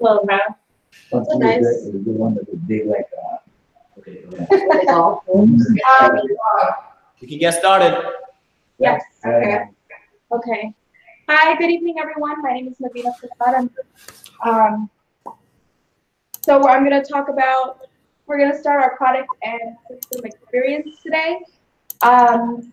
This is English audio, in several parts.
Well, that's nice. The one that is big like okay. You can get started. Yes. Okay. Okay. Hi. Good evening, everyone. My name is Navina Prasad. So I'm going to talk about. We're going to start our product and system experience today. The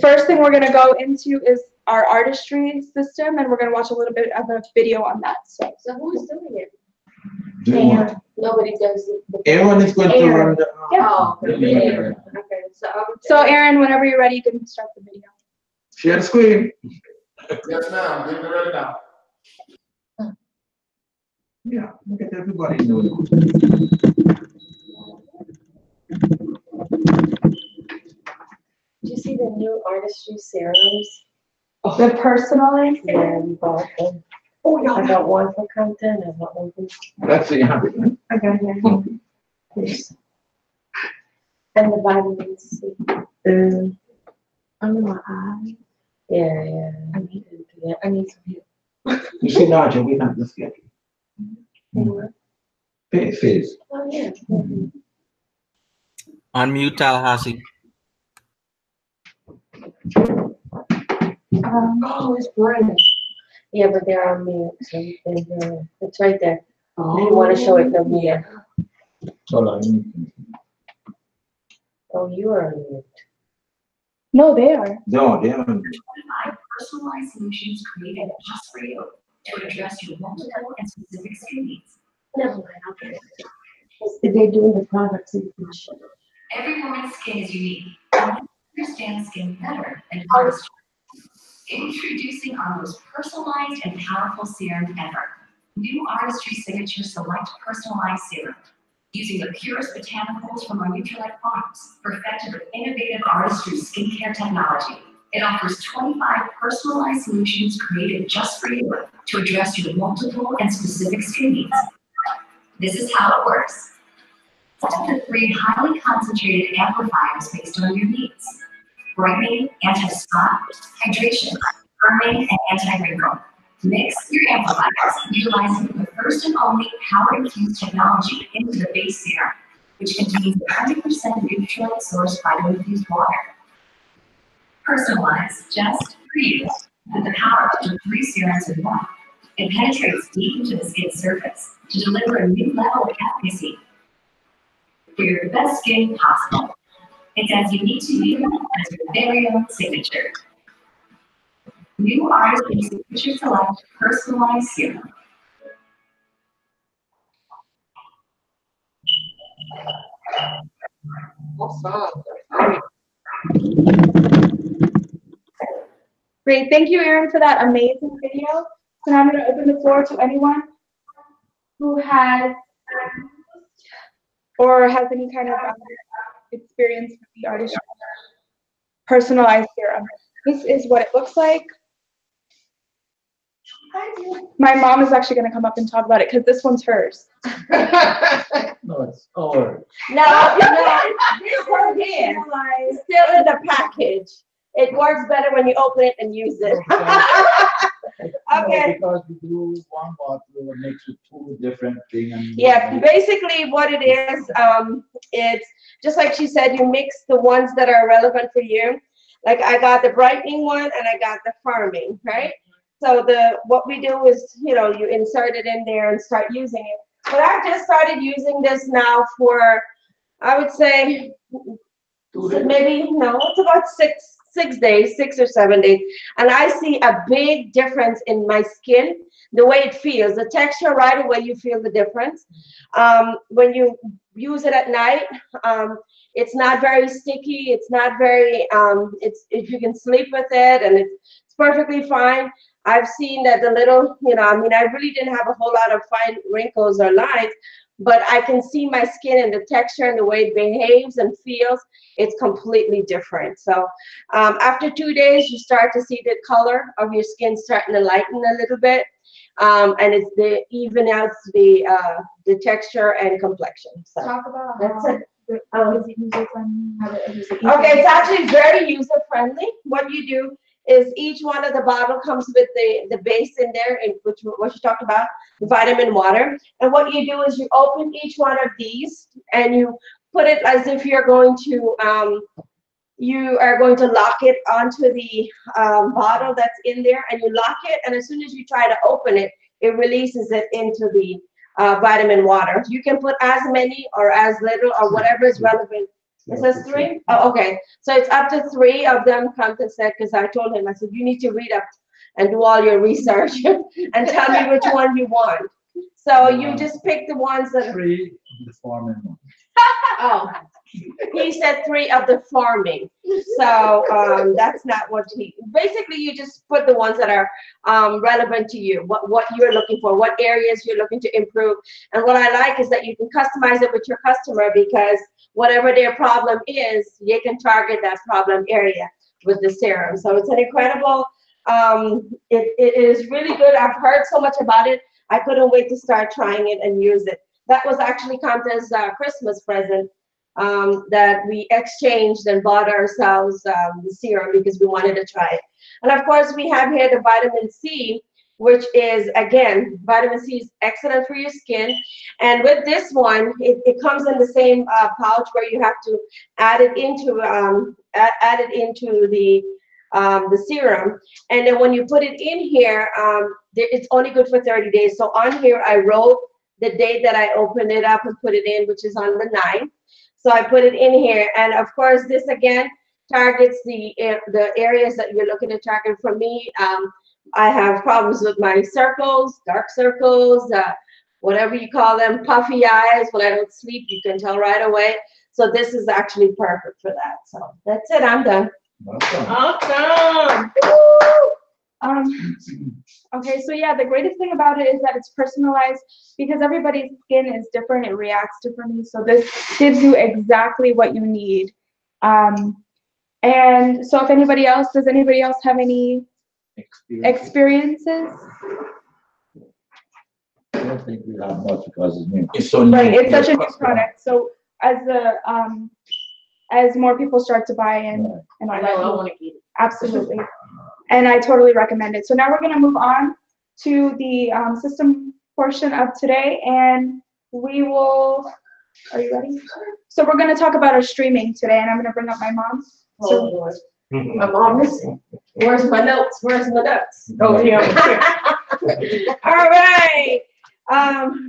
first thing we're going to go into is our artistry system, and we're going to watch a little bit of a video on that. So who's doing it? And Nobody does it. Everyone is going to run the. Oh, okay. So Aaron, whenever you're ready, you can start the video. Share the screen. Yes, ma'am. Getting ready now. Yeah, look at everybody doing Did you see the new artistry serums? The personalized. Yeah, we bought them. Oh, yeah. I got one for content. I got one for. Let's see how it is. I got it. And the vitamin C. Under my eye. Yeah. I need to do that. I need some help. You see, Naja, we have the schedule. P.A.S.E. Oh, yeah. Unmute Tallahassee. Oh, it's bright. Yeah, but they're on mute. So it's right there. Oh. You want to show it to me? Yeah. Hold on. Oh, you are on mute. No, they are. No, they are. 25 personalized solutions created just for you to address your multiple and specific skin needs. Never mind. I'll get it. They're doing the products in the show. Every woman's skin is unique, and we understand skin better than artists. Introducing our most personalized and powerful serum ever. New Artistry Signature Select Personalized Serum. Using the purest botanicals from our Nutrilite farms, perfected with innovative artistry skincare technology. It offers 25 personalized solutions created just for you to address your multiple and specific skin needs. This is how it works. Set up the 3 highly concentrated amplifiers based on your needs. Brightening, anti-spot, hydration, firming, and anti-wrinkle. Mix your amplifiers utilizing the first and only power-infused technology into the base serum, which contains 100% Nutrilite sourced vitamin-infused water. Personalized just for you with the power to do 3 serums in one. It penetrates deep into the skin surface to deliver a new level of efficacy for your best skin possible. It's as unique to you as your very own signature. New Artistry Signature Select Personalized Serum. Great. Thank you, Aaron, for that amazing video. So now I'm going to open the floor to anyone who has or has any kind of experience with the artistry personalized serum. This is what it looks like. My mom is actually going to come up and talk about it because this one's hers. No, it's ours. No, this one here. Still in the package. It works better when you open it and use it. Okay. Because we do one bottle, it makes it 2 different things. Yeah, basically what it is, it's just like she said, you mix the ones that are relevant for you. Like I got the brightening one and I got the firming, right? So what we do is, you insert it in there and start using it. But I've just started using this now for, I would say, maybe, it's about 6 days, 6 or 7 days. And I see a big difference in my skin, the way it feels, the texture, right away you feel the difference. When you use it at night, it's not very sticky. It's not very, if you can sleep with it and it's perfectly fine. I've seen that the little, I really didn't have a whole lot of fine wrinkles or lines, but I can see my skin and the texture and the way it behaves and feels. It's completely different. So after 2 days, you start to see the color of your skin starting to lighten a little bit. And it's even out the texture and complexion. So Talk about that's it. How is it user-friendly? Okay, it's actually very user-friendly. What you do is each one of the bottle comes with the base in there, in which what you talked about, the vitamin water. And what you do is you open each one of these and you put it as if you're going to you are going to lock it onto the bottle that's in there, and you lock it, and as soon as you try to open it, it releases it into the vitamin water. You can put as many or as little or whatever is relevant. It says 3? Oh, okay. So it's up to 3 of them, Compton said, because I told him, I said, you need to read up and do all your research and tell me which one you want. So you just pick the ones that... 3 of the farming one. Oh, he said 3 of the farming. So that's not what he... Basically, you just put the ones that are relevant to you, what you're looking for, what areas you're looking to improve. And what I like is that you can customize it with your customer, because whatever their problem is, you can target that problem area with the serum. So it's an incredible, it is really good. I've heard so much about it. I couldn't wait to start trying it and use it. That was actually Kanta's Christmas present that we exchanged and bought ourselves the serum because we wanted to try it. And of course, we have here the vitamin C, which is, again, vitamin C is excellent for your skin. And with this one, it comes in the same pouch where you have to add it into the serum. And then when you put it in here, it's only good for 30 days. So on here, I wrote the date that I opened it up and put it in, which is on the 9th. So I put it in here. And of course, this again targets the areas that you're looking to target. For me, I have problems with my circles, dark circles, whatever you call them, puffy eyes. When I don't sleep, you can tell right away. So this is actually perfect for that. So that's it. I'm done. Awesome. Okay, so yeah, the greatest thing about it is that it's personalized, because everybody's skin is different. It reacts differently. So this gives you exactly what you need. And so if does anybody else have any experiences? I don't think we have much because it's new. It's so new. Right, it's such a new product. So as more people start to buy in, and all that, absolutely. And I totally recommend it. So now we're going to move on to the system portion of today, and we will, are you ready? So we're going to talk about our streaming today, and I'm going to bring up my mom. So, My mom is, where's my notes? Where's my notes? oh, yeah. All right.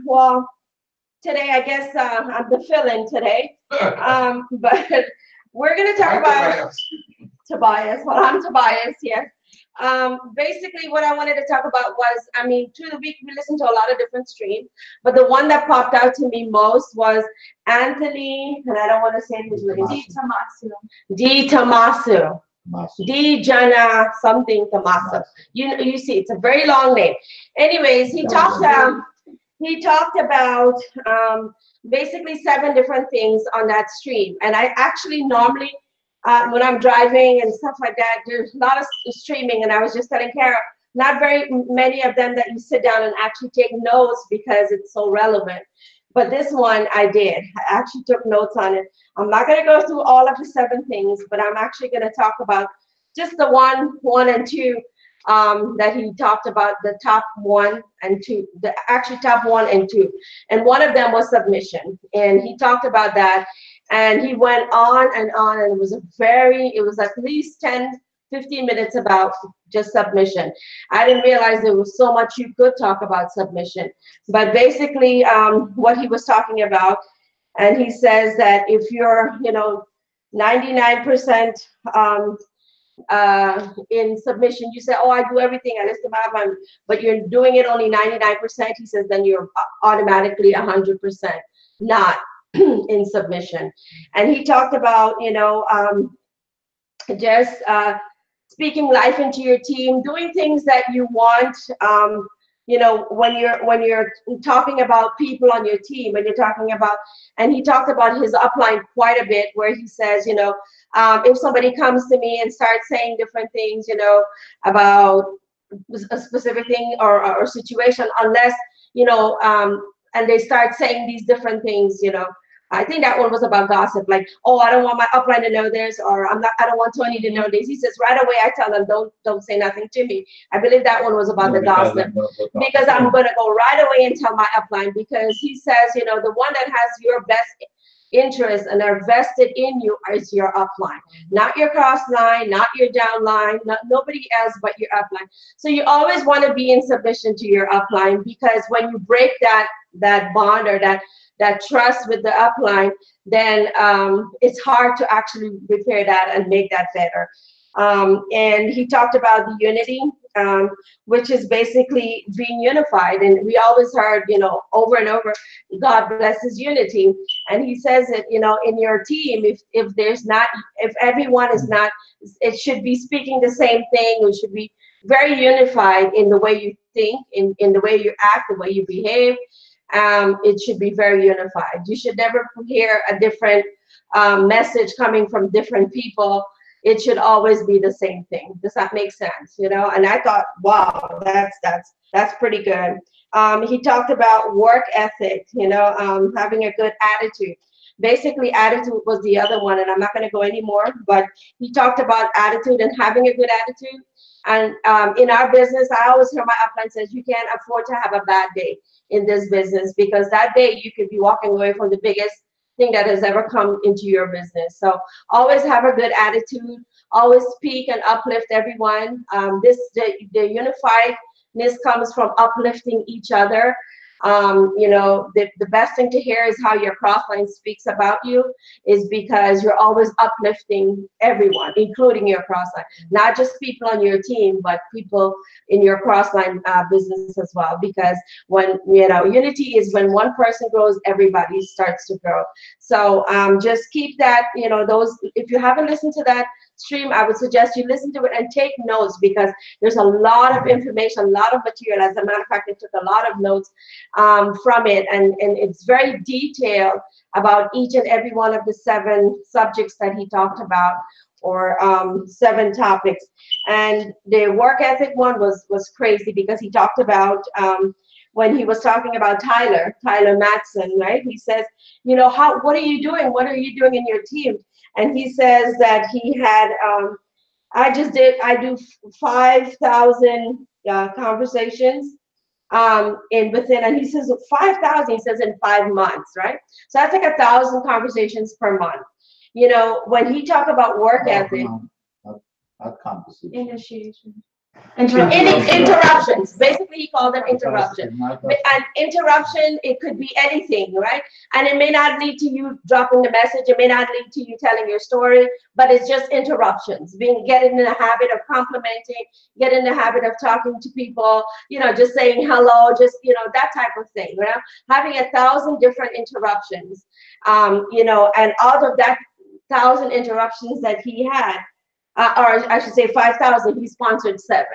Well, today, I guess I'm the fill-in today. But we're going to talk about Tobias. Well, I'm Tobias, yes. Basically, what I wanted to talk about was, I mean, through the week, we listened to a lot of different streams, but the one that popped out to me most was Anthony, and I don't want to say his name. D. Tomasu. D. Jana something Tomasu. You see, it's a very long name. Anyways, he talked about basically 7 different things on that stream, and I actually normally, when I'm driving and stuff like that, there's a lot of streaming, and I was just telling Kara, not very many of them that you sit down and actually take notes because it's so relevant. But this one I did. I actually took notes on it. I'm not going to go through all of the 7 things, but I'm actually going to talk about just the 1 and 2 that he talked about, the top 1 and 2, the actually top 1 and 2. And one of them was submission. And he talked about that. And he went on, and it was at least 10, 15 minutes about just submission. I didn't realize there was so much you could talk about submission. But basically, what he was talking about, and he says that if you're, 99% in submission, you say, oh, I do everything, I list them out, but you're doing it only 99%, he says, then you're automatically 100% not in submission. And he talked about, just speaking life into your team, doing things that you want, when you're talking about people on your team, and you're talking about, and he talked about his upline quite a bit, where he says, if somebody comes to me and starts saying different things, about a specific thing or situation, unless, and they start saying these different things, I think that one was about gossip, like, oh, I don't want my upline to know this, or I don't want Tony to know this. He says right away, I tell them, don't say nothing to me. I believe that one was about the gossip, because I'm gonna go right away and tell my upline, because he says, you know, the one that has your best interest and are vested in you is your upline, not your cross line, not your downline, nobody else but your upline. So you always want to be in submission to your upline, because when you break that bond or that trust with the upline, then it's hard to actually repair that and make that better. And he talked about the unity, which is basically being unified. And we always heard, you know, over and over, God blesses unity. And he says it, you know, in your team, if everyone is not, it should be speaking the same thing. We should be very unified in the way you think, in the way you act, the way you behave. It should be very unified. You should never hear a different message coming from different people. It should always be the same thing. Does that make sense? You know, and I thought, wow, that's pretty good. He talked about work ethic, you know, having a good attitude. Basically, attitude was the other one, and I'm not going to go anymore, but he talked about attitude and having a good attitude. And in our business, I always hear my upline says, you can't afford to have a bad day in this business, because that day you could be walking away from the biggest thing that has ever come into your business. So always have a good attitude, always speak and uplift everyone. The unifiedness comes from uplifting each other. You know, the best thing to hear is how your crossline speaks about you, is because you're always uplifting everyone, including your crossline, not just people on your team, but people in your crossline business as well. Because when, you know, unity is when one person grows, everybody starts to grow. So just keep that, you know, if you haven't listened to that stream, I would suggest you listen to it and take notes, because there's a lot of information, a lot of material. As a matter of fact, I took a lot of notes from it, and it's very detailed about each and every one of the 7 subjects that he talked about, or 7 topics. And the work ethic one was crazy, because he talked about when he was talking about Tyler Matson, right? He says, you know, what are you doing? What are you doing in your team? And he says that he had, I do 5,000 conversations and he says 5,000, he says in 5 months, right? So that's like 1,000 conversations per month. You know, when he talk about work ethic, Not conversation. Initiation. Interruptions. Basically, he called them interruptions. And interruption, it could be anything, right? And it may not lead to you dropping the message. It may not lead to you telling your story, but it's just interruptions. Getting in the habit of complimenting, get in the habit of talking to people, you know, just saying hello, just, you know, that type of thing, you know? Having 1,000 different interruptions, you know, and out of that 1,000 interruptions that he had, or I should say 5,000, he sponsored 7.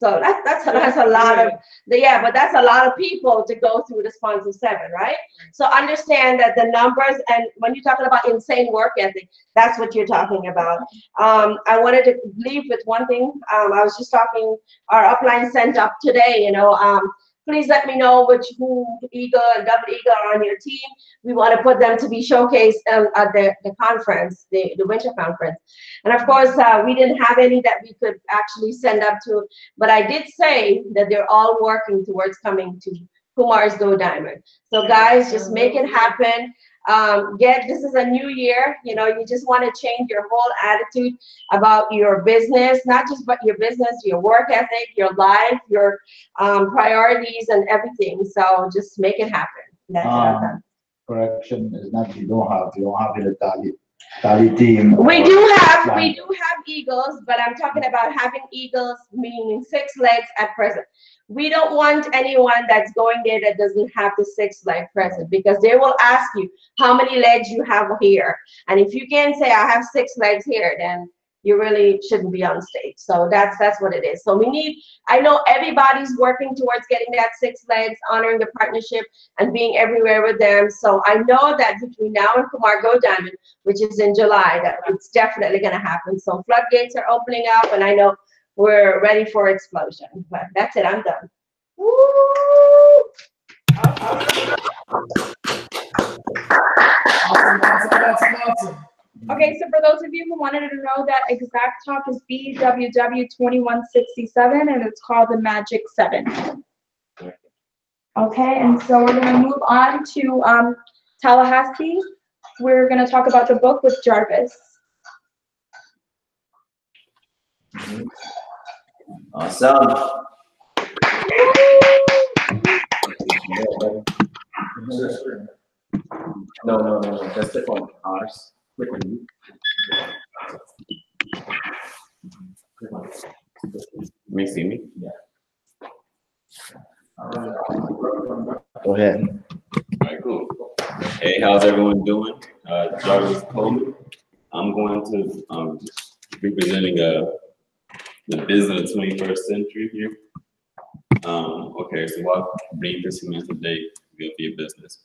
So that's a lot of, but that's a lot of people to go through to sponsor 7, right? So understand that the numbers, and when you're talking about insane work ethic, that's what you're talking about. I wanted to leave with one thing. I was just talking, our upline sent up today, you know, please let me know who Eagle and Double Eagle are on your team. We want to put them to be showcased at the conference, the winter conference. And of course, we didn't have any that we could actually send up to, but I did say that they're all working towards coming to Kumar's Go Diamond. So guys, just make it happen. This is a new year, you know, you just want to change your whole attitude about your business, not just but your business, your work ethic, your life, your priorities and everything. So just make it happen. That's it. Correction is not you don't have a tally team. We do have eagles, but I'm talking about having eagles, meaning 6 legs at present. We don't want anyone that's going there that doesn't have the 6 leg present, because they will ask you how many legs you have here. And if you can't say I have 6 legs here, then you really shouldn't be on stage. So that's what it is. So I know everybody's working towards getting that 6 legs, honoring the partnership and being everywhere with them. So I know that between now and Kumar Go Diamond, which is in July, that it's definitely gonna happen. So floodgates are opening up, and I know we're ready for explosion. But that's it, I'm done. Woo! Okay, so for those of you who wanted to know, that exact talk is BWW2167, and it's called the Magic 7. Okay, and so we're going to move on to Tallahassee. We're going to talk about the book with Jarvis. Awesome. No. That's the one. Ours. Click on you. You see me? Yeah. Go ahead. All right, cool. Hey, how's everyone doing? Jarvis Coleman. I'm going to be presenting the business of the 21st century here. Okay, so what bring this minutes a day to build your business?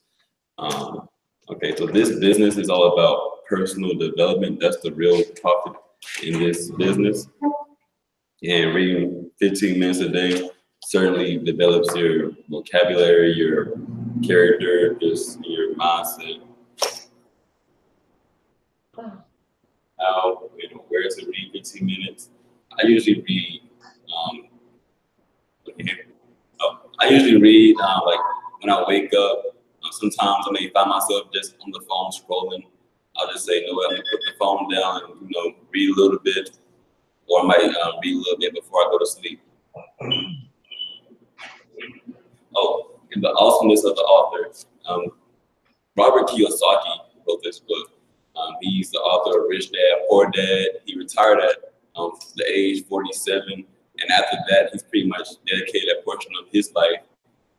Okay, so this business is all about personal development. That's the real topic in this business. And reading 15 minutes a day certainly develops your vocabulary, your character, just your mindset. How, where to read 15 minutes. I usually read, like when I wake up. Sometimes I may find myself just on the phone scrolling. I'll just say, no, I'm gonna put the phone down and read a little bit, or I might read a little bit before I go to sleep. Oh, and the awesomeness of the author. Robert Kiyosaki wrote this book. He's the author of Rich Dad, Poor Dad. He retired at the age 47, and after that, he's pretty much dedicated a portion of his life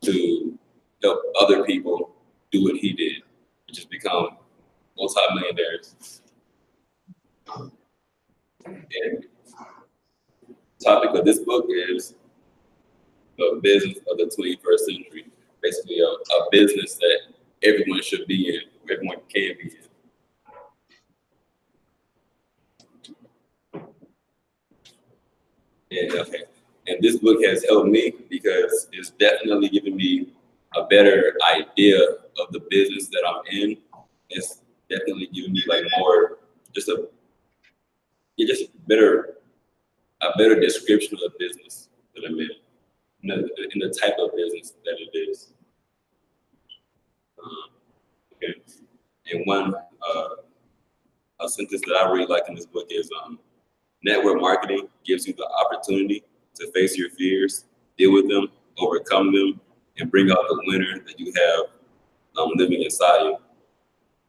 to help other people do what he did, which is become multi-millionaires. And the topic of this book is the business of the 21st century, basically a business that everyone should be in, everyone can be in. And this book has helped me because it's definitely given me a better idea of the business that I'm in. It's definitely giving me like more, a better description of the business that I'm in the type of business that it is. Okay. And one a sentence that I really like in this book is network marketing gives you the opportunity to face your fears, deal with them, overcome them, and bring out the winner that you have living inside you.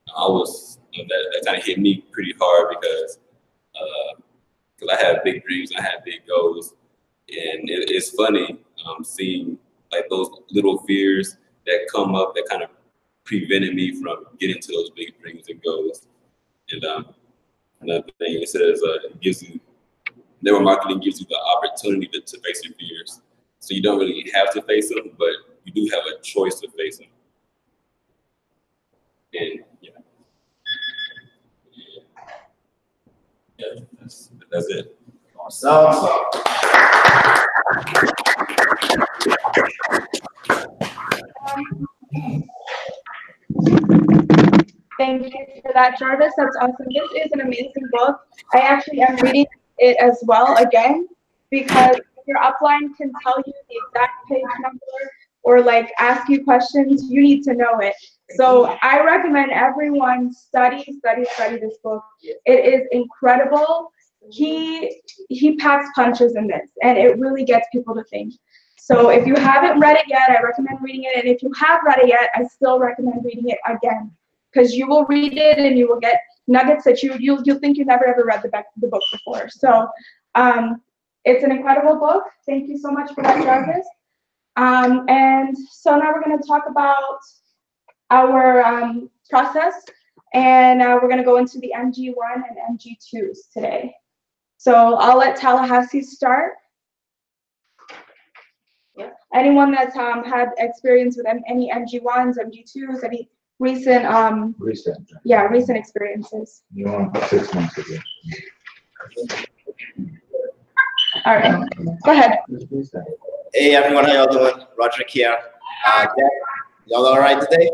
That kind of hit me pretty hard because I have big dreams, I have big goals, and it's funny seeing like those little fears that come up that kind of prevented me from getting to those big dreams and goals. And another thing it says, network marketing gives you the opportunity to face your fears. So you don't really have to face them, but you do have a choice to face them. And that's it. Awesome. Thank you for that, Jarvis. That's awesome. This is an amazing book. I actually am reading it as well again because your upline can tell you the exact page number or like ask you questions. You need to know it. So I recommend everyone study this book. It is incredible. He packs punches in this, and it really gets people to think. So if you haven't read it yet, I recommend reading it. And if you have read it yet, I still recommend reading it again. Because you will read it and you will get nuggets that you'll think you never ever read the book before. So it's an incredible book. Thank you so much for that, Jarvis. And so now we're going to talk about our process, and we're going to go into the MG1 and MG2s today. So I'll let Tallahassee start. Yeah. Anyone that's had experience with any MG1s, MG2s, any recent experiences. You want 6 months ago. All right, go ahead. Hey everyone, how y'all doing? Roger here. Y'all all right today?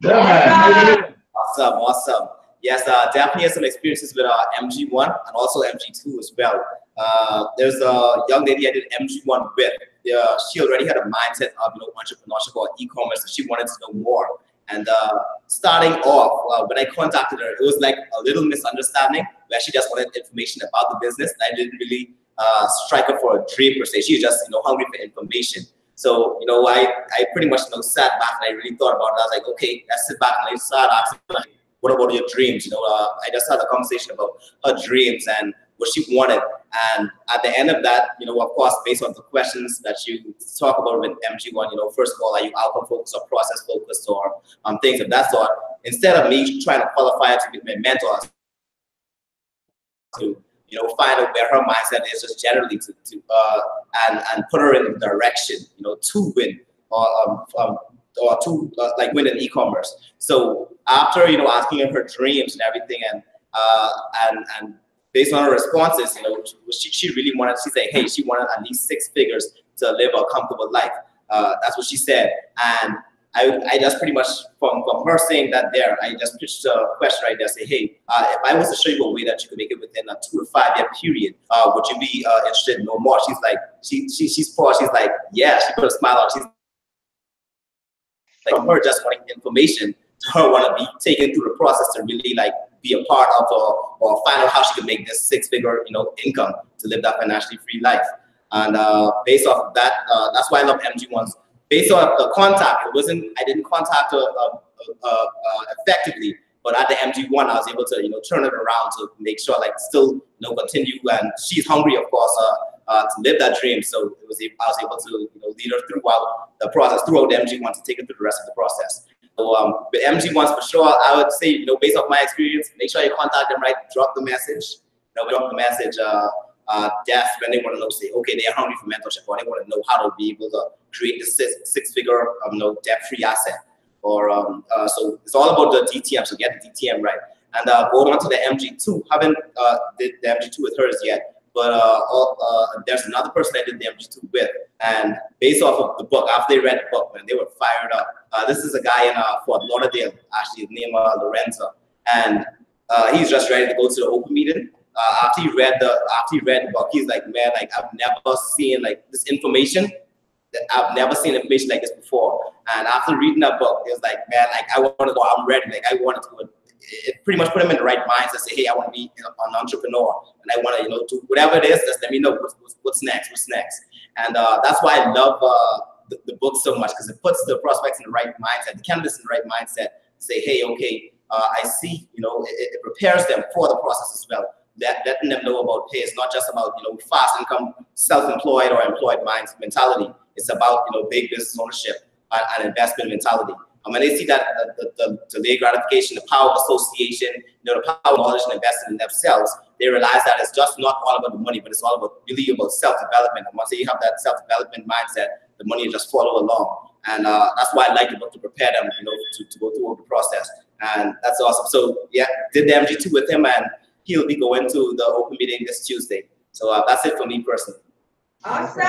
Yeah, man. Awesome. yes, definitely has some experiences with MG1 and also MG2 as well. There's a young lady I did MG1 with. She already had a mindset of entrepreneurship or e-commerce, and she wanted to know more. And starting off, when I contacted her, it was like a little misunderstanding where she just wanted information about the business, and I didn't really strike her for a dream per se. She was just hungry for information. So I pretty much sat back and I really thought about it. I was like, okay, let's sit back and let's start asking, like, what about your dreams? I just had a conversation about her dreams and what she wanted. And at the end of that, of course, based on the questions that you talk about with MG1, first of all, are you outcome focused or process focused or things of that sort? Instead of me trying to qualify her to be my mentor, to find out where her mindset is just generally and put her in the direction to win or to like win in e-commerce. So after asking her dreams and everything and based on her responses, she really wanted. She said, hey, she wanted at least 6 figures to live a comfortable life. That's what she said. And I just pretty much, from her saying that there, I just pitched a question right there, say, hey, if I was to show you a way that you could make it within a 2 to 5 year period, would you be interested in no more? She's like, she's paused, she's like, yeah, she put a smile on. She's like, from her just wanting information to her want to be taken through the process to really like be a part of or find out how she could make this 6-figure income to live that financially free life. And based off of that, that's why I love MG1s. Based on the contact, I didn't contact her effectively, but at the MG1, I was able to turn it around to make sure like still continue. And she's hungry, of course, to live that dream. So I was able to lead her throughout the process, throughout the MG1 to take her through the rest of the process. So with MG1s for sure, I would say based off my experience, make sure you contact them right, drop the message, drop the message. That's when they want to know, say, okay, they're hungry for mentorship, or they want to know how to be able to create the 6-figure, debt-free asset. Or so it's all about the DTM. So get the DTM right, and go on to the MG2. Haven't did the MG2 with hers yet, but there's another person I did the MG2 with, and based off of the book, after they read the book, man, they were fired up. This is a guy in Fort Lauderdale, actually, his name Lorenzo, and he's just ready to go to the open meeting. After he read the book, he's like, man, like I've never seen like this information. I've never seen information like this before. And after reading that book, it was like, man, like I want to go. I'm ready. Like I wanted to. It pretty much put him in the right mindset. Say, hey, I want to be an entrepreneur, and I want to, do whatever it is. Just let me know what's next. What's next? And that's why I love the book so much, because it puts the prospects in the right mindset, the candidates in the right mindset. Say, hey, okay, I see. It prepares them for the process as well. Letting them know about, hey, it's not just about fast income, self-employed or employed mentality. It's about big business ownership and investment mentality. And when they see that the delayed gratification, the power of association, the power of knowledge and investing in themselves, they realize that it's just not all about the money, but it's all about really about self-development. And once you have that self-development mindset, the money will just follow along. And that's why I like the book, to prepare them, to go through the process. And that's awesome. So yeah, did the MG2 with him, and he'll be going to the open meeting this Tuesday. So that's it for me personally. Awesome.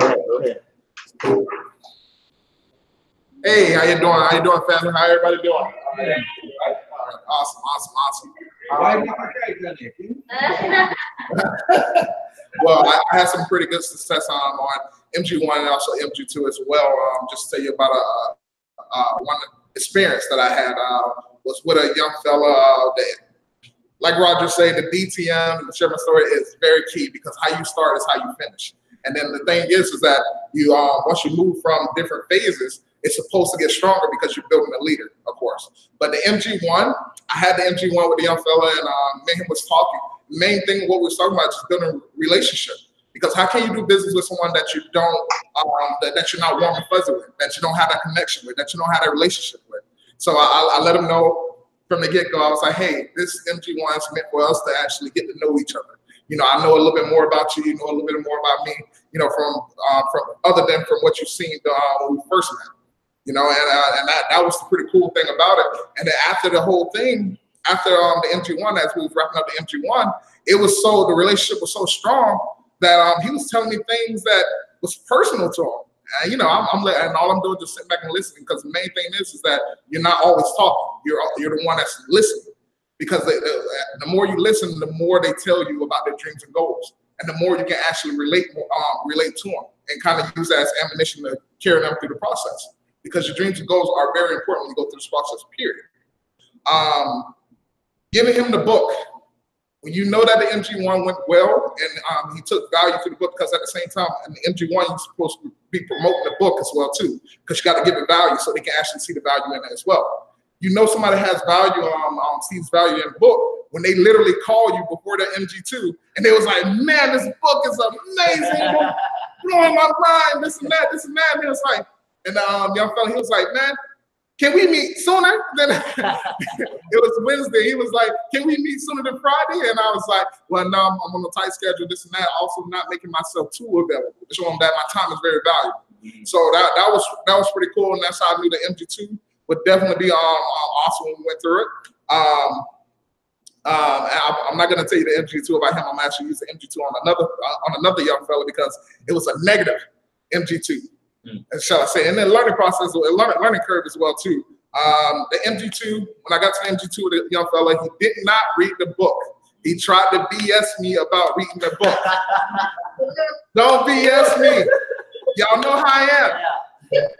Go ahead. Hey, how you doing? How you doing, family? How everybody doing? All right. Awesome. Well, I had some pretty good success on MG1 and also MG2 as well. Just to tell you about one experience that I had was with a young fella that, like Roger said, the DTM, the sharing story is very key, because how you start is how you finish. And then the thing is that you once you move from different phases, it's supposed to get stronger because you're building a leader, of course. But the MG1, I had the MG1 with the young fella, and me and him was talking. The main thing what we was talking about is building a relationship. Because how can you do business with someone that you don't, that you're not warm and fuzzy with, that you don't have that connection with, that you don't have that relationship with? So I let him know from the get-go. I was like, hey, this MG1 is meant for us to actually get to know each other. I know a little bit more about you. You know a little bit more about me. From other than from what you've seen when we first met. And that was the pretty cool thing about it. And then after the whole thing, after the MG1, as we was wrapping up the MG1, the relationship was so strong that he was telling me things that was personal to him. And, you know, and all I'm doing is just sitting back and listening, because the main thing is that you're not always talking. You're the one that's listening, because the more you listen, the more they tell you about their dreams and goals, and the more you can actually relate to them and kind of use that as ammunition to carry them through the process. Because your dreams and goals are very important when you go through this process, period. Giving him the book. When you know that the MG1 went well, and he took value to the book, because at the same time, in the MG1, you're supposed to be promoting the book as well too, because you got to give it value so they can actually see the value in it as well. You know somebody has value, sees value in the book when they literally call you before the MG2, and they was like, man, this book is amazing, blowing my mind, this and that, and it was like, and young fella, he was like, man, can we meet sooner? Then it was Wednesday. He was like, can we meet sooner than Friday? And I was like, well, no, I'm on a tight schedule, this and that. Also not making myself too available, showing that my time is very valuable. So that was pretty cool. And that's how I knew the MG2 would definitely be awesome when we went through it. I'm not going to tell you the MG2 about him. I'm actually using MG2 on another young fella, because it was a negative MG2. Shall I say? And then learning process, learning curve as well too. The MG2, when I got to the MG2 with the young fella, he did not read the book. He tried to BS me about reading the book. Don't BS me. Y'all know how I am.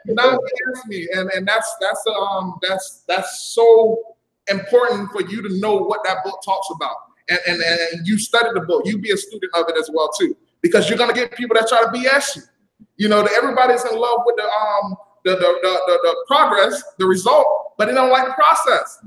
Not BS me, and that's so important for you to know what that book talks about, and you study the book. You be a student of it as well too, because you're gonna get people that try to BS you. You know, everybody's in love with the progress, the result, but they don't like the process.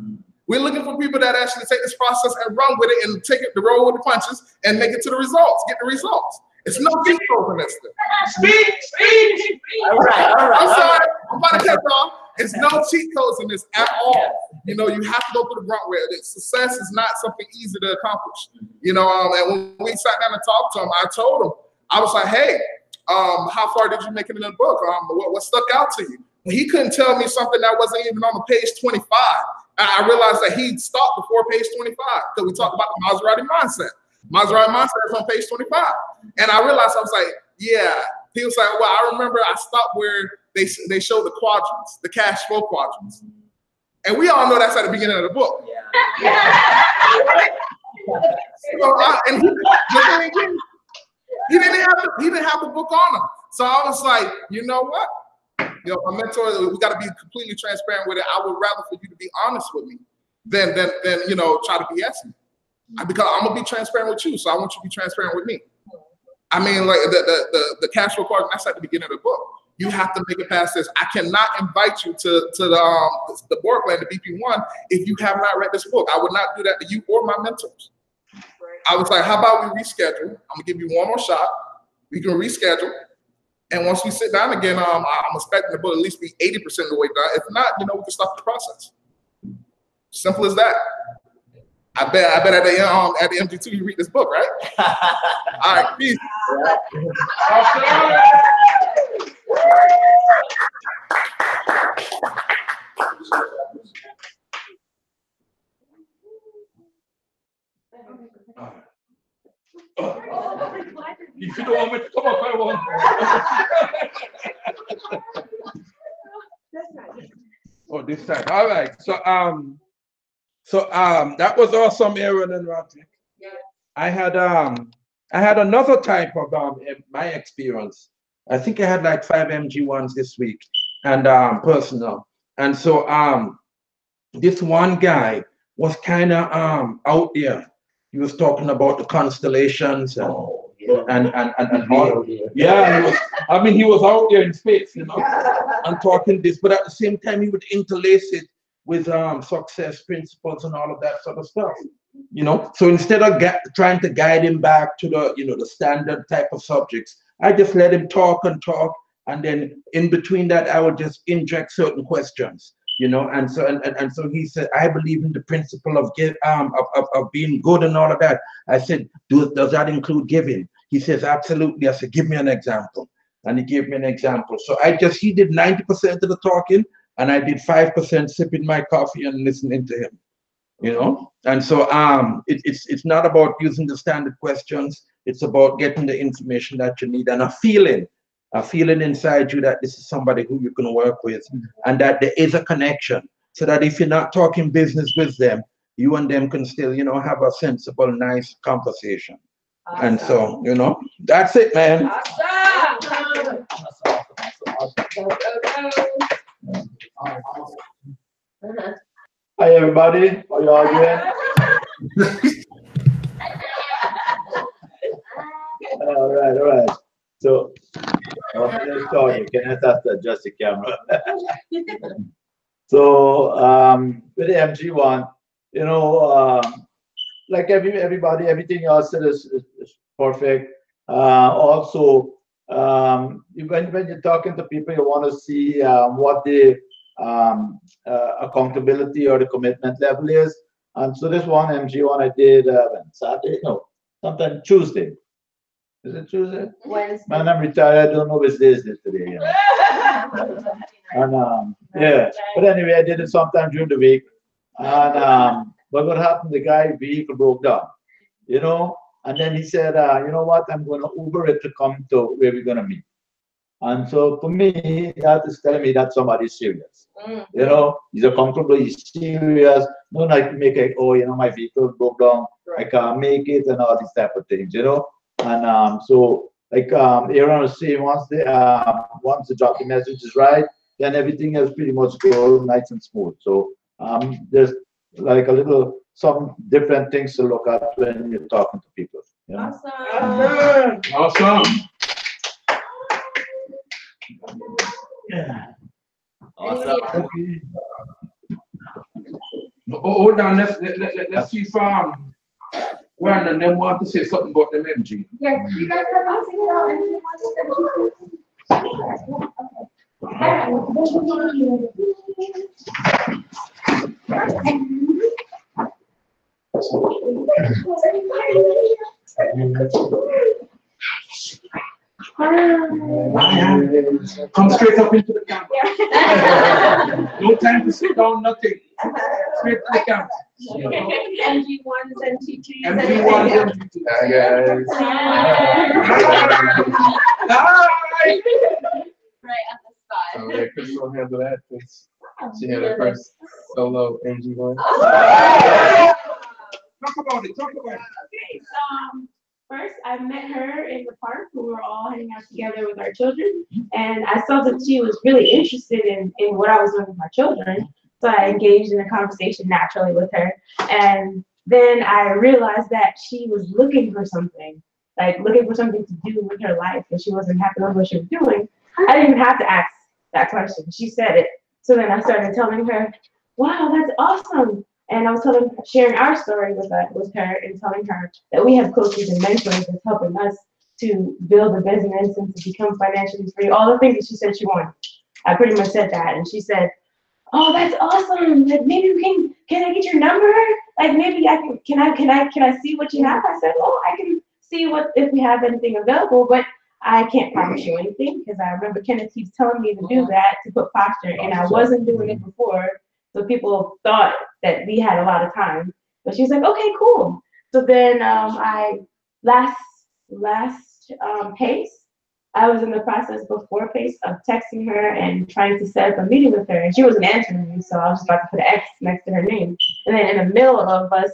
We're looking for people that actually take this process and run with it and take it the road with the punches and make it to the results, get the results. It's no cheat code in this thing. Speed. All right. I'm sorry, I'm about to cut off. It's no cheat codes in this at all. You know, you have to go through the grunt way. Success is not something easy to accomplish. You know, and when we sat down and talked to him, I told him, I was like, hey, how far did you make it in the book? What stuck out to you? When he couldn't tell me something that wasn't even on the page 25, I realized that he stopped before page 25, because we talked about the Maserati mindset. Maserati mindset is on page 25. And I realized, I was like, yeah. He was like, well, I remember I stopped where they showed the quadrants, the cash flow quadrants. And we all know that's at the beginning of the book. Yeah. He didn't have the book on him. So I was like, you know what? You know, my mentor, we got to be completely transparent with it. I would rather for you to be honest with me than you know, try to BS me. Because I'm gonna be transparent with you, so I want you to be transparent with me. I mean, like the cash flow quadrant, that's at the beginning of the book. You have to make it past this. I cannot invite you to the board plan, the BP1, if you have not read this book. I would not do that to you or my mentors. I was like, how about we reschedule? I'm gonna give you one more shot. We can reschedule. And once we sit down again, I'm expecting the book at least be 80% of the way done. If not, you know, we can stop the process. Simple as that. I bet at the MG2 you read this book, right? All right, peace. If you don't want me to come up, I won't. Oh, this time. All right. So that was awesome, Aaron and Roderick. Yeah. I had another type of my experience. I think I had like 5 MG1s this week, and personal. And so this one guy was kind of out there. He was talking about the constellations and all. Yeah, he was out there in space, you know, and talking this, but at the same time he would interlace it with success principles and all of that sort of stuff, you know. So instead of trying to guide him back to the, you know, the standard type of subjects, I just let him talk, and then in between that I would just inject certain questions, you know. And so he said, I believe in the principle of being good and all of that. I said, does that include giving? He says, absolutely. I said, give me an example. And he gave me an example. So he did 90% of the talking, and I did 5% sipping my coffee and listening to him, you know. And so it's not about using the standard questions. It's about getting the information that you need and a feeling a feeling inside you that this is somebody who you can work with, and that there is a connection, so that if you're not talking business with them, you and them can still, you know, have a sensible, nice conversation. Awesome. And so, you know, that's it, man. Awesome. Go, go, go. Hi, everybody. How y'all doing? All right. So, let's start. You can have to adjust the camera. So, with the MG1, you know, like everybody, everything else said is perfect. Also, when you're talking to people, you want to see what the accountability or the commitment level is. And so this one MG1 I did Saturday, no, sometime Tuesday. Is it Tuesday? Wednesday. Man, I'm retired. I don't know which day is it today. You know? And yeah, but anyway, I did it sometime during the week. And but what happened? The guy's vehicle broke down, you know. And then he said, you know what? I'm going to Uber it to come to where we're going to meet. And so for me, that is telling me that somebody's serious. Mm. You know, he's comfortable, he's serious. Don't like make it, oh, you know, my vehicle broke down, I can't make it, and all these type of things, you know. And so, like Aaron was saying, once the drop the message is right, then everything else pretty much goes nice and smooth. So there's like a little some different things to look at when you're talking to people. You know? Awesome. Yeah. Awesome. Okay. Hold on, let's see if one and them want to say something about them MG. Yes, you guys have not seen it all, and you want Come straight up into the camera. No time to sit down, nothing. Straight to the camera. MG1s and T2s. MG1 and MG2. Hi. Right at the spot. So yeah, Chris will handle that because she had her first solo MG1. Talk about it. Okay, so first I met her in the park. We were all hanging out together with our children, and I saw that she was really interested in what I was doing with my children. So I engaged in a conversation naturally with her, and then I realized that she was looking for something, to do with her life, and she wasn't happy with what she was doing. I didn't even have to ask that question. She said it. So then I started telling her, wow, that's awesome. And I was sharing our story with her and telling her that we have coaches and mentors that's helping us to build a business and to become financially free, all the things that she said she wanted. I pretty much said that, and she said, oh, that's awesome. Like, maybe can I get your number? Like, maybe can I see what you have? I said, oh, I can see if we have anything available, but I can't promise you anything, because I remember Kenneth keeps telling me to do that, to put posture, and I wasn't doing it before. So people thought that we had a lot of time, but she was like, okay, cool. So then last P.A.S E, I was in the process before P.A.S E of texting her and trying to set up a meeting with her, and she wasn't answering me, so I was just about to put an X next to her name. And then in the middle of us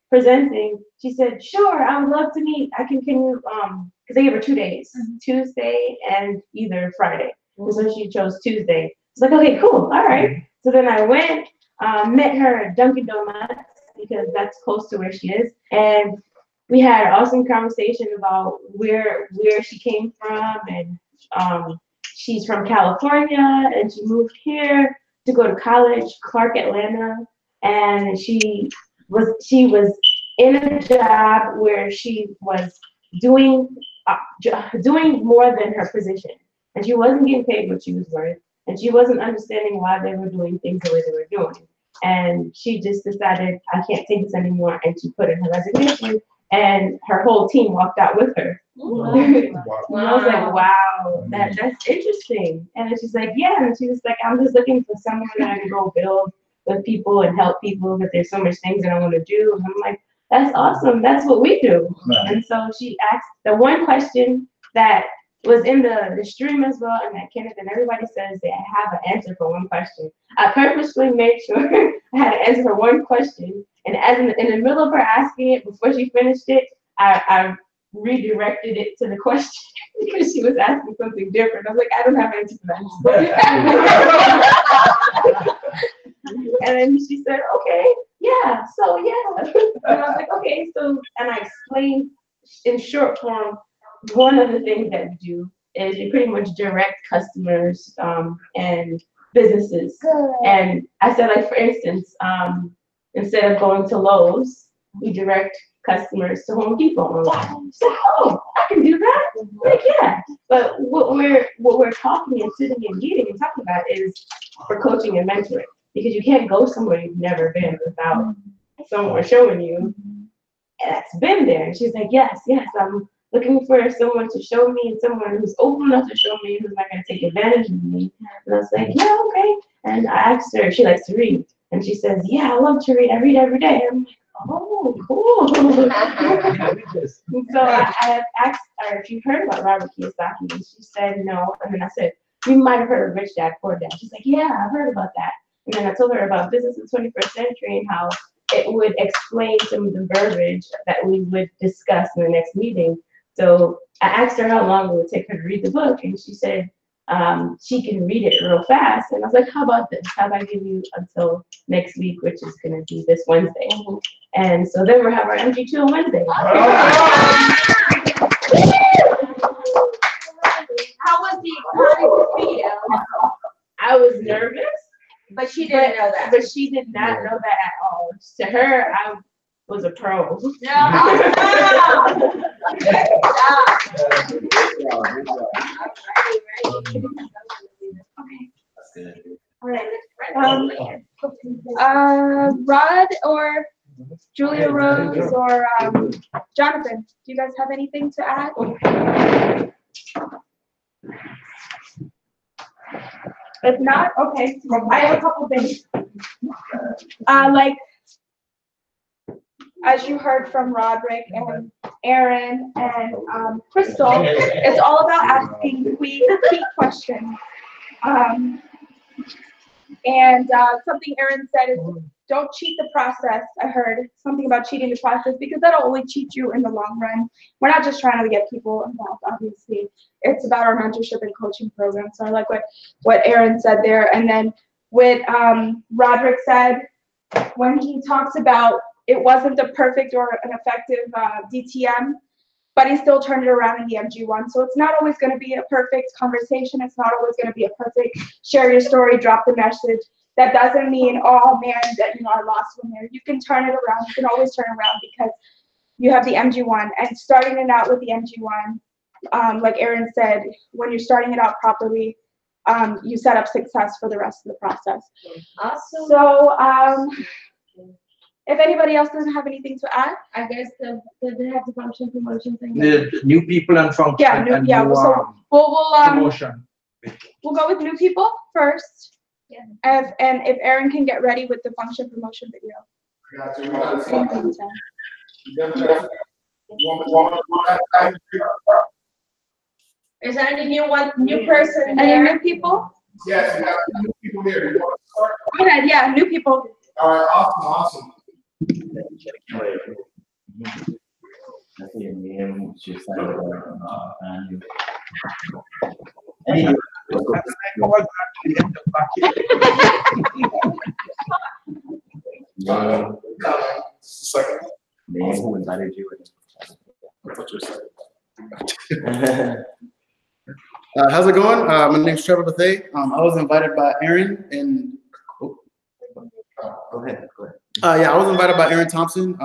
presenting, she said, sure, I would love to meet. Can you, because they gave her 2 days, Tuesday and either Friday. And so she chose Tuesday. It's like, okay, cool, all right. So then I went, met her at Dunkin' Donuts, because that's close to where she is. And we had an awesome conversation about where she came from. And she's from California, and she moved here to go to college, Clark, Atlanta. And she was in a job where she was doing more than her position. And she wasn't getting paid what she was worth. And she wasn't understanding why they were doing things the way they were doing. And she just decided, I can't take this anymore. And she put in her resignation, and her whole team walked out with her. Wow. And I was like, wow, that's interesting. And she's like, yeah. And she was like, I'm just looking for someone that I can go build with people and help people, but there's so much things that I want to do. And I'm like, that's awesome. That's what we do. And so she asked the one question that was in the stream as well, and at Kenneth, and everybody says they have an answer for one question. I purposely made sure I had an answer for one question, and as in the middle of her asking it, before she finished it, I redirected it to the question because she was asking something different. I was like, I don't have an answer for that. And then she said, okay, yeah, so yeah. And I was like, okay, so, and I explained in short form, one of the things that we do is we pretty much direct customers and businesses. And I said, like, for instance, instead of going to Lowe's, we direct customers to Home Depot. She said, oh, I can do that? Like, yeah. But what we're talking and sitting and meeting and talking about is for coaching and mentoring. Because you can't go somewhere you've never been without someone showing you that's been there. And she's like, yes, I'm looking for someone to show me and someone who's open enough to show me, who's not going to take advantage of me. And I was like, yeah, okay. And I asked her if she likes to read. And she says, yeah, I love to read. I read every day. I'm like, oh, cool. So I asked her if you heard about Robert Kiyosaki. And she said no. And then I said, you might have heard of Rich Dad, Poor Dad. She's like, yeah, I've heard about that. And then I told her about business in the 21st century and how it would explain some of the verbiage that we would discuss in the next meeting. So I asked her how long it would take her to read the book, and she said she can read it real fast. And I was like, how about this? How about I give you until next week, which is going to be this Wednesday. And so then we'll have our MG2 on Wednesday. How was the feel? I was nervous. But she didn't know that. But she did not know that at all. To her, I was a pro. Rod or Julia Rose or Jonathan, do you guys have anything to add? If not, okay. I have a couple things. Like, as you heard from Roderick and Aaron and Crystal, it's all about asking key questions. Something Aaron said is, don't cheat the process. I heard something about cheating the process because that'll only cheat you in the long run. We're not just trying to get people involved, obviously. It's about our mentorship and coaching program. So I like what Aaron said there. And then what Roderick said when he talks about it wasn't a perfect or an effective DTM, but he still turned it around in the MG1. So it's not always going to be a perfect conversation. It's not always going to be a perfect share your story, drop the message. That doesn't mean, oh man, that I lost one there. You can turn it around. You can always turn around because you have the MG1. And starting it out with the MG1, like Aaron said, when you're starting it out properly, you set up success for the rest of the process. Awesome. So if anybody else doesn't have anything to add, I guess they have the function promotion thing. The new people and function. Yeah, and so we'll promotion. We'll go with new people first. Yeah. If Aaron can get ready with the function promotion video. Is there any new person Any there? new people? Yes, we have new people here. You want to start? Go ahead, yeah, new people. All right, awesome. Second. Who invited you? How's it going? My name's Trevor Bethea. I was invited by Aaron and Go ahead. I was invited by Aaron Thompson.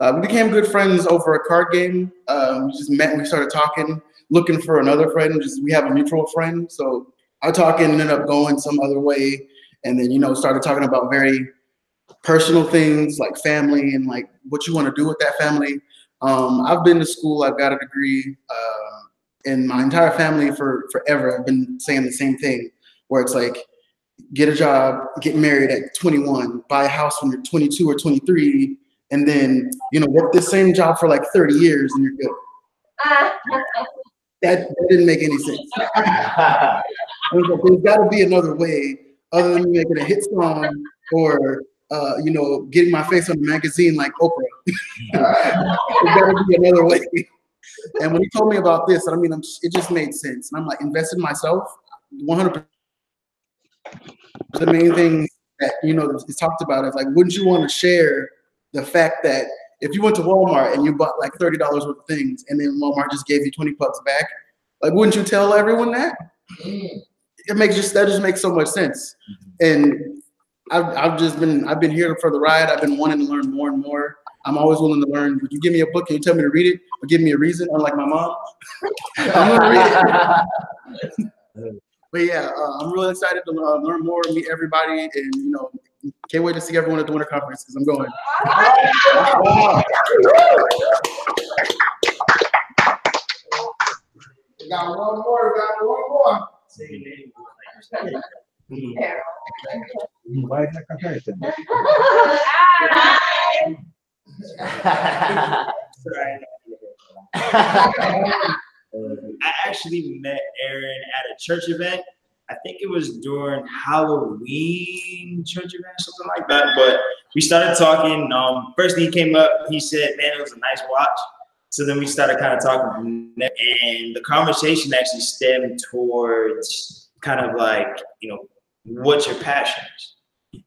We became good friends over a card game. We just met and we started talking, looking for another friend. We have a mutual friend. So our talking ended up going some other way. And then, started talking about very personal things like family and like what you want to do with that family. I've been to school, I've got a degree, and my entire family for forever have been saying the same thing, where it's like, get a job, get married at 21, buy a house when you're 22 or 23, and then, work the same job for like 30 years and you're good. That didn't make any sense. I was like, there's got to be another way other than me making a hit song or you know, getting my face on a magazine like Oprah. There's got to be another way. And when he told me about this, I mean, it just made sense. And I'm like, invest in myself, 100%. The main thing that, you know, is talked about is like, wouldn't you want to share the fact that if you went to Walmart and you bought like $30 worth of things and then Walmart just gave you 20 bucks back, like, wouldn't you tell everyone that? That just makes so much sense. And I've been here for the ride. I've been wanting to learn more and more. I'm always willing to learn. If you give me a book and you tell me to read it, or give me a reason, unlike my mom, I'm gonna read it. But yeah, I'm really excited to learn more, meet everybody, and you know, can't wait to see everyone at the winter conference because I'm going. We got one more. We got one more. Why is that comparison? I actually met Aaron at a church event. I think it was during Halloween church event or something like that. But we started talking. First he came up, he said, "Man, it was a nice watch." So then we started kind of talking from there, and the conversation actually stemmed towards kind of like, you know, what's your passions?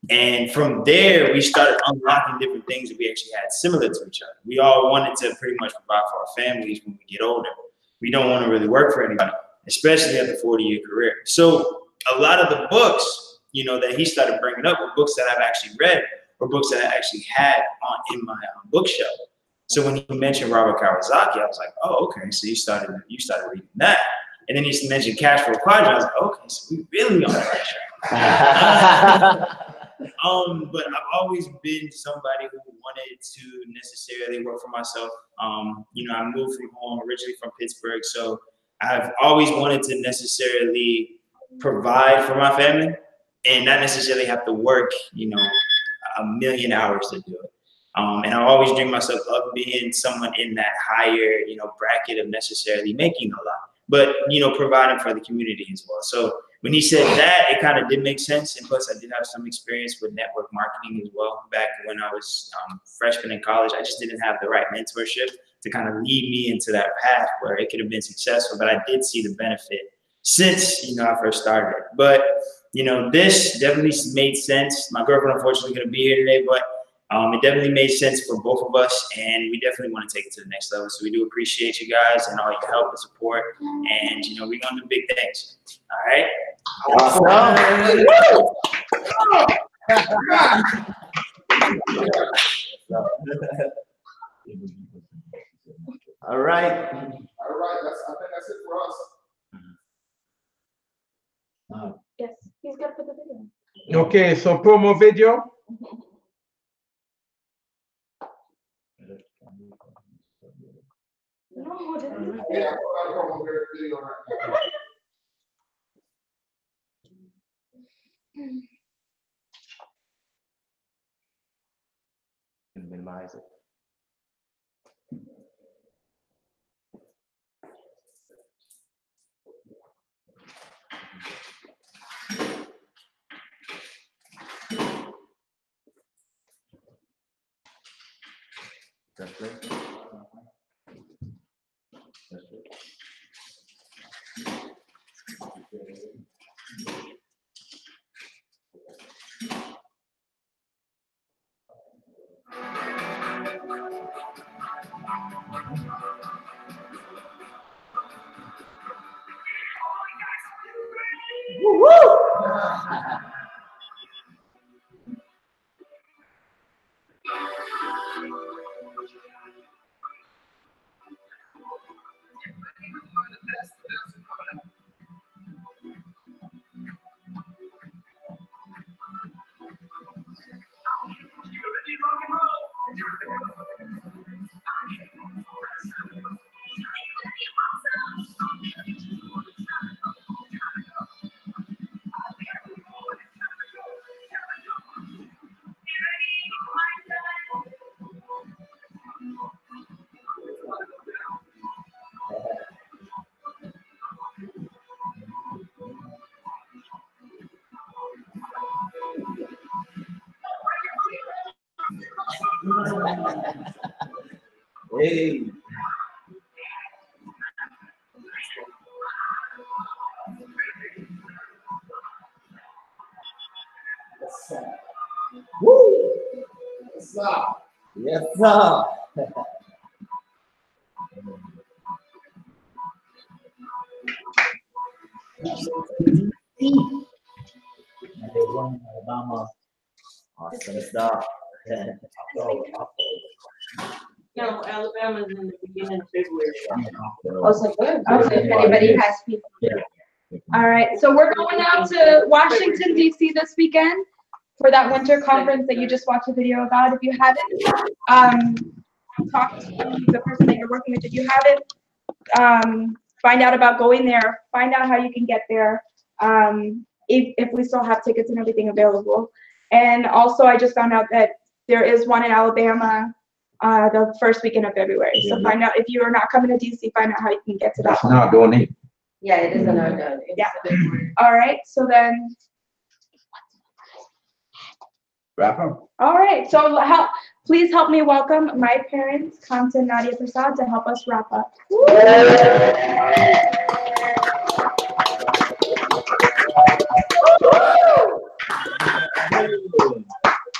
And from there, we started unlocking different things that we actually had similar to each other. We all wanted to pretty much provide for our families when we get older. We don't want to really work for anybody, especially after 40-year career. So a lot of the books, you know, that he started bringing up were books that I've actually read or books that I actually had in my bookshelf. So when he mentioned Robert Kawasaki, I was like, oh, okay. So you started reading that. And then he mentioned Cash Flow Quadrant. I was like, okay, so we really on the right track. But I've always been somebody who wanted to necessarily work for myself. You know, I moved from home, originally from Pittsburgh, so I've always wanted to necessarily provide for my family and not necessarily have to work, you know, 1,000,000 hours to do it. And I always dream myself of being someone in that higher, you know, bracket of necessarily making a lot, but, you know, providing for the community as well. So when he said that, it kind of did make sense. And plus I did have some experience with network marketing as well. Back when I was freshman in college, I just didn't have the right mentorship to kind of lead me into that path where it could have been successful. But I did see the benefit since, you know, I first started. But, you know, this definitely made sense. My girlfriend, unfortunately, couldn't be here today, but it definitely made sense for both of us, and we definitely want to take it to the next level. So we do appreciate you guys and all your help and support, and you know, we're gonna do big things. All right. All right. All right. I think that's it for us. Yes, he's got to put the video. Okay, so promo video. No, this is Yeah, I'll come over here video right now. And minimize it. That's great. That's great. Hey. Woo! Yes, sir. Yes, sir. Everyone in Alabama. Awesome stuff. No, Alabama's in the beginning of February. Also good. Also, if anybody has people. All right, so we're going out to Washington, D.C. this weekend for that winter conference that you just watched a video about. If you haven't, talk to the person that you're working with. If you haven't, find out about going there. Find out how you can get there. If we still have tickets and everything available. And also, I just found out that there is one in Alabama the first weekend of February. So find out if you are not coming to DC. Find out how you can get to that. That's not donate. Yeah, it is an order. Yeah. All right. So then. Wrap up. All right. So please help me welcome my parents, Kanta and Nadia Prasad, to help us wrap up.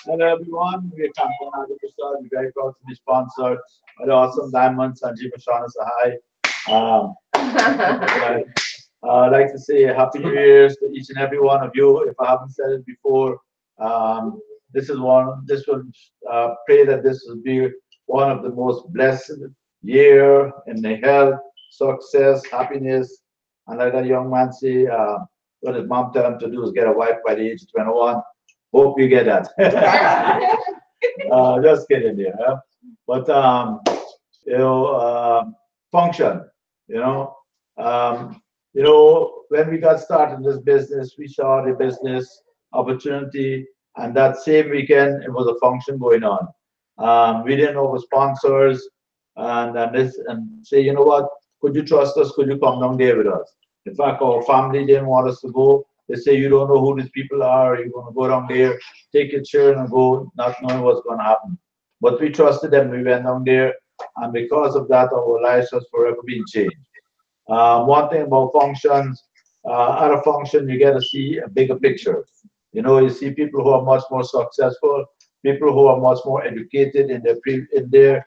Hello everyone, we are Kanta and Nadia Prasad. We're very proud to be sponsored by the awesome Diamond Sanjeev Shana Sahai. I'd like to say Happy New Year's to each and every one of you. If I haven't said it before, this will pray that this will be one of the most blessed year in the health, success, happiness. And like that young man say, what his mom tell him to do is get a wife by the age of 21. Hope you get that. Just kidding there. Huh? But function. When we got started in this business, we saw the business opportunity, and that same weekend it was a function going on. We didn't know the sponsors, and say, you know what? Could you trust us? Could you come down there with us? In fact, our family didn't want us to go. They say, you don't know who these people are. You're going to go down there, take your chair and go, not knowing what's going to happen. But we trusted them. We went down there, and because of that, our lives has forever been changed. One thing about functions, at a function, you get to see a bigger picture. You see people who are much more successful, people who are much more educated in their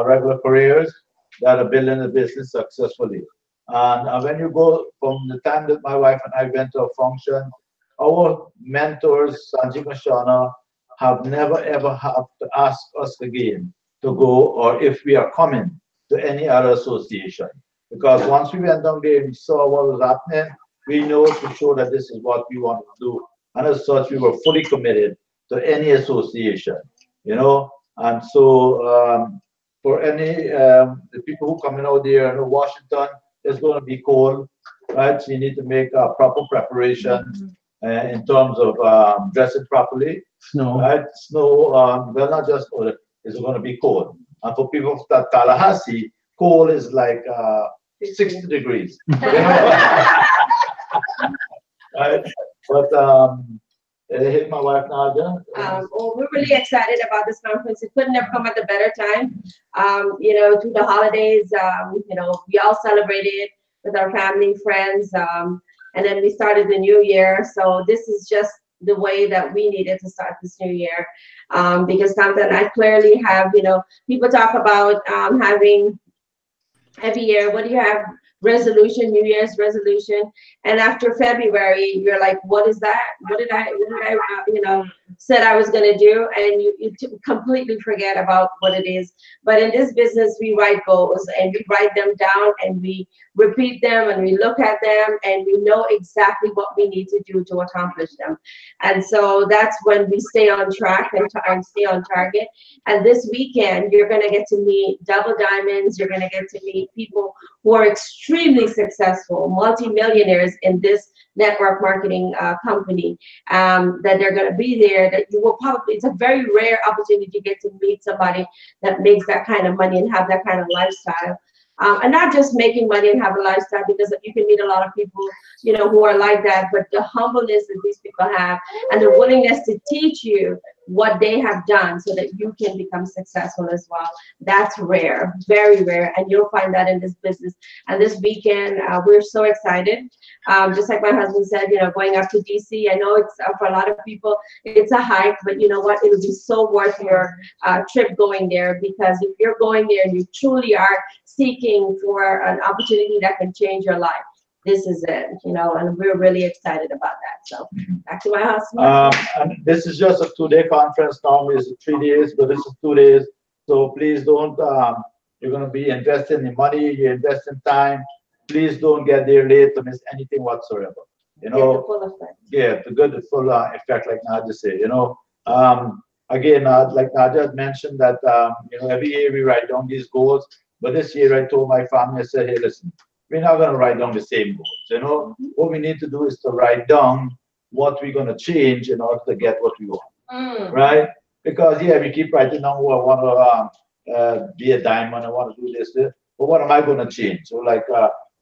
regular careers that are building a business successfully. And when you go from the time that my wife and I went to a function, our mentors, Sanjeev and Shana, have never ever have to ask us again to go, or if we are coming to any other association. Because once we went down there and we saw what was happening, we know for sure that this is what we want to do. And as such, we were fully committed to any association, And so for any the people who coming out there, Washington is going to be cold, right? So you need to make a proper preparation in terms of dressing properly. Snow. Right? Snow, well, not just cold, it's going to be cold. And for people from Tallahassee, cold is like 60 degrees. Right? But hit my wife Nadia. We're really excited about this conference. It couldn't have come at a better time. Through the holidays, we all celebrated with our family, friends, and then we started the new year. So this is just the way that we needed to start this new year, because Kanta and I clearly have, people talk about having every year, what do you have? Resolution, New Year's resolution, and after February, you're like, what is that? What did I said I was going to do, and you completely forget about what it is. But in this business, we write goals, and we write them down, and we repeat them, and we look at them, and we know exactly what we need to do to accomplish them. And so that's when we stay on track and stay on target. And this weekend, you're going to get to meet double diamonds. You're going to get to meet people who are extremely successful, multi-millionaires in this network marketing company, that they're going to be there, that you will probably, it's a very rare opportunity to get to meet somebody that makes that kind of money and have that kind of lifestyle. And not just making money and have a lifestyle, because you can meet a lot of people, who are like that, but the humbleness that these people have and the willingness to teach you what they have done so that you can become successful as well. That's rare, very rare, and you'll find that in this business. And this weekend, we're so excited. Just like my husband said, you know, going up to DC, I know it's for a lot of people, it's a hike, but you know what? It'll be so worth your trip going there, because if you're going there and you truly are seeking for an opportunity that can change your life, this is it, you know, and we're really excited about that. So back to my house. And this is just a 2-day conference. Normally it's 3 days, but this is 2 days. So please don't, you're going to be investing in money, you invest in time. Please don't get there late to miss anything whatsoever. You know, yeah, to get the full effect, like Nadia said, you know. Again, like Nadia had mentioned that, you know, every year we write down these goals, but this year I told my family, I said, hey, listen, we're not going to write down the same goals. You know, what we need to do is to write down what we're going to change in order to get what we want, right? Because yeah, we keep writing down, oh, I want to be a diamond, I want to do this, but what am I going to change? So like,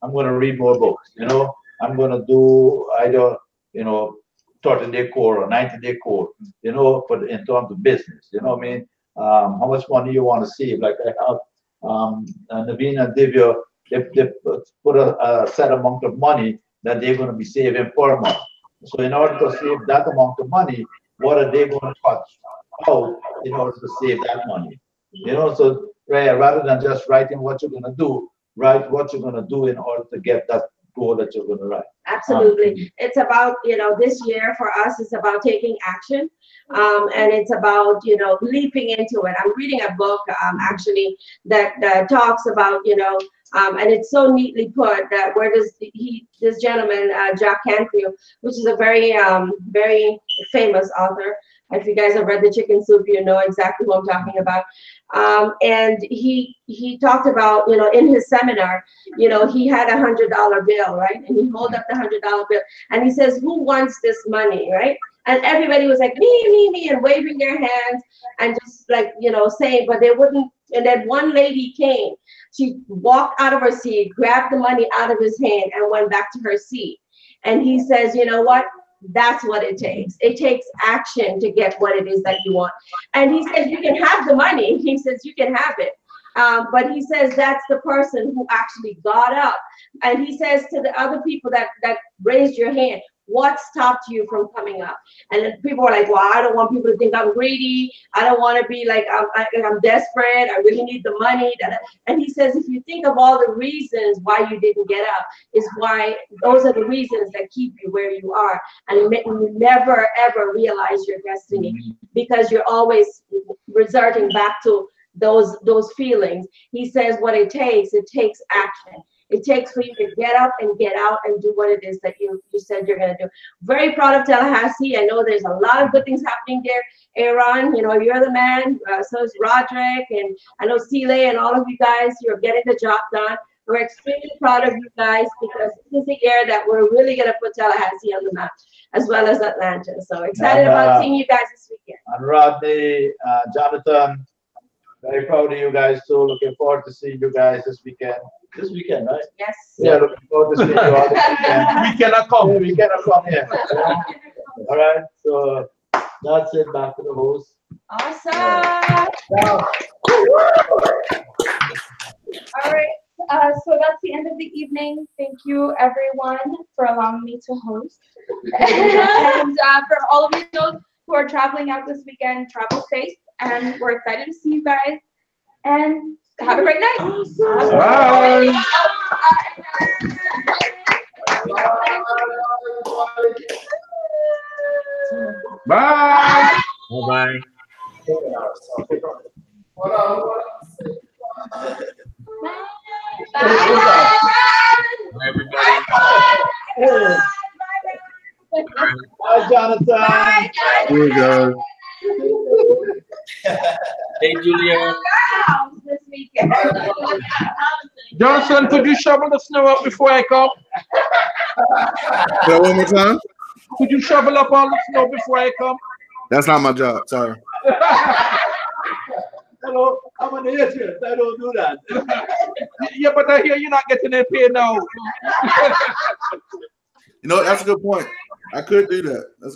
I'm going to read more books, you know, I'm going to do either, you know, 30-day core or 90-day core, you know, in terms of business, you know what I mean? How much money you want to save? Like I have Naveen and Divya, they put a set amount of money that they're going to be saving per month. So in order to save that amount of money, what are they going to cut out in order to save that money? You know, so rather than just writing what you're going to do, write what you're going to do in order to get that goal that you're going to write. Absolutely. It's about, you know, this year for us, it's about taking action. And it's about, you know, leaping into it. I'm reading a book actually that talks about, you know, and it's so neatly put that where does this gentleman, Jack Canfield, which is a very, very famous author. If you guys have read The Chicken Soup, you know exactly what I'm talking about. And he talked about, you know, in his seminar, you know, he had $100 bill, right? And he held up the $100 bill and he says, who wants this money, right? And everybody was like, me, and waving their hands and just like, you know, saying, but they wouldn't. And then one lady came, she walked out of her seat, grabbed the money out of his hand and went back to her seat. And he says, you know what? That's what it takes. It takes action to get what it is that you want. And he says, you can have the money. He says, you can have it. But he says, that's the person who actually got up. And he says to the other people that raised your hand, what stopped you from coming up? And then people are like, well, I don't want people to think I'm greedy. I don't want to be like, I'm desperate. I really need the money. And he says, if you think of all the reasons why you didn't get up, is why those are the reasons that keep you where you are. And you never, ever realize your destiny because you're always resorting back to those feelings. He says what it takes action. It takes for you to get up and get out and do what it is that you said you're going to do. Very proud of Tallahassee. I know there's a lot of good things happening there. Aaron, you know, you're the man. So is Roderick. And I know Celie and all of you guys, you're getting the job done. We're extremely proud of you guys because this is the year that we're really going to put Tallahassee on the map, as well as Atlanta. So excited about seeing you guys this weekend. And Rodney, Jonathan, very proud of you guys too. Looking forward to seeing you guys this weekend. This weekend, right? Yes. Yeah, looking forward to seeing you all this weekend. We cannot come. Yeah, we cannot come here. All right. So that's it. Back to the host. Awesome. Yeah. All right. So that's the end of the evening. Thank you, everyone, for allowing me to host. And for all of you who are traveling out this weekend, travel safe. And we're excited to see you guys. And have a great night. Bye. Bye. Bye. Bye, Jonathan. Bye, Here we go. Hey, Julia. This weekend. Johnson, could you shovel the snow up before I come? Say that one more time. Could you shovel up all the snow before I come? That's not my job. Sorry. Hello, I'm an agent. I don't do that. Yeah, but I hear you're not getting it paid now. You know, that's a good point. I could do that. That's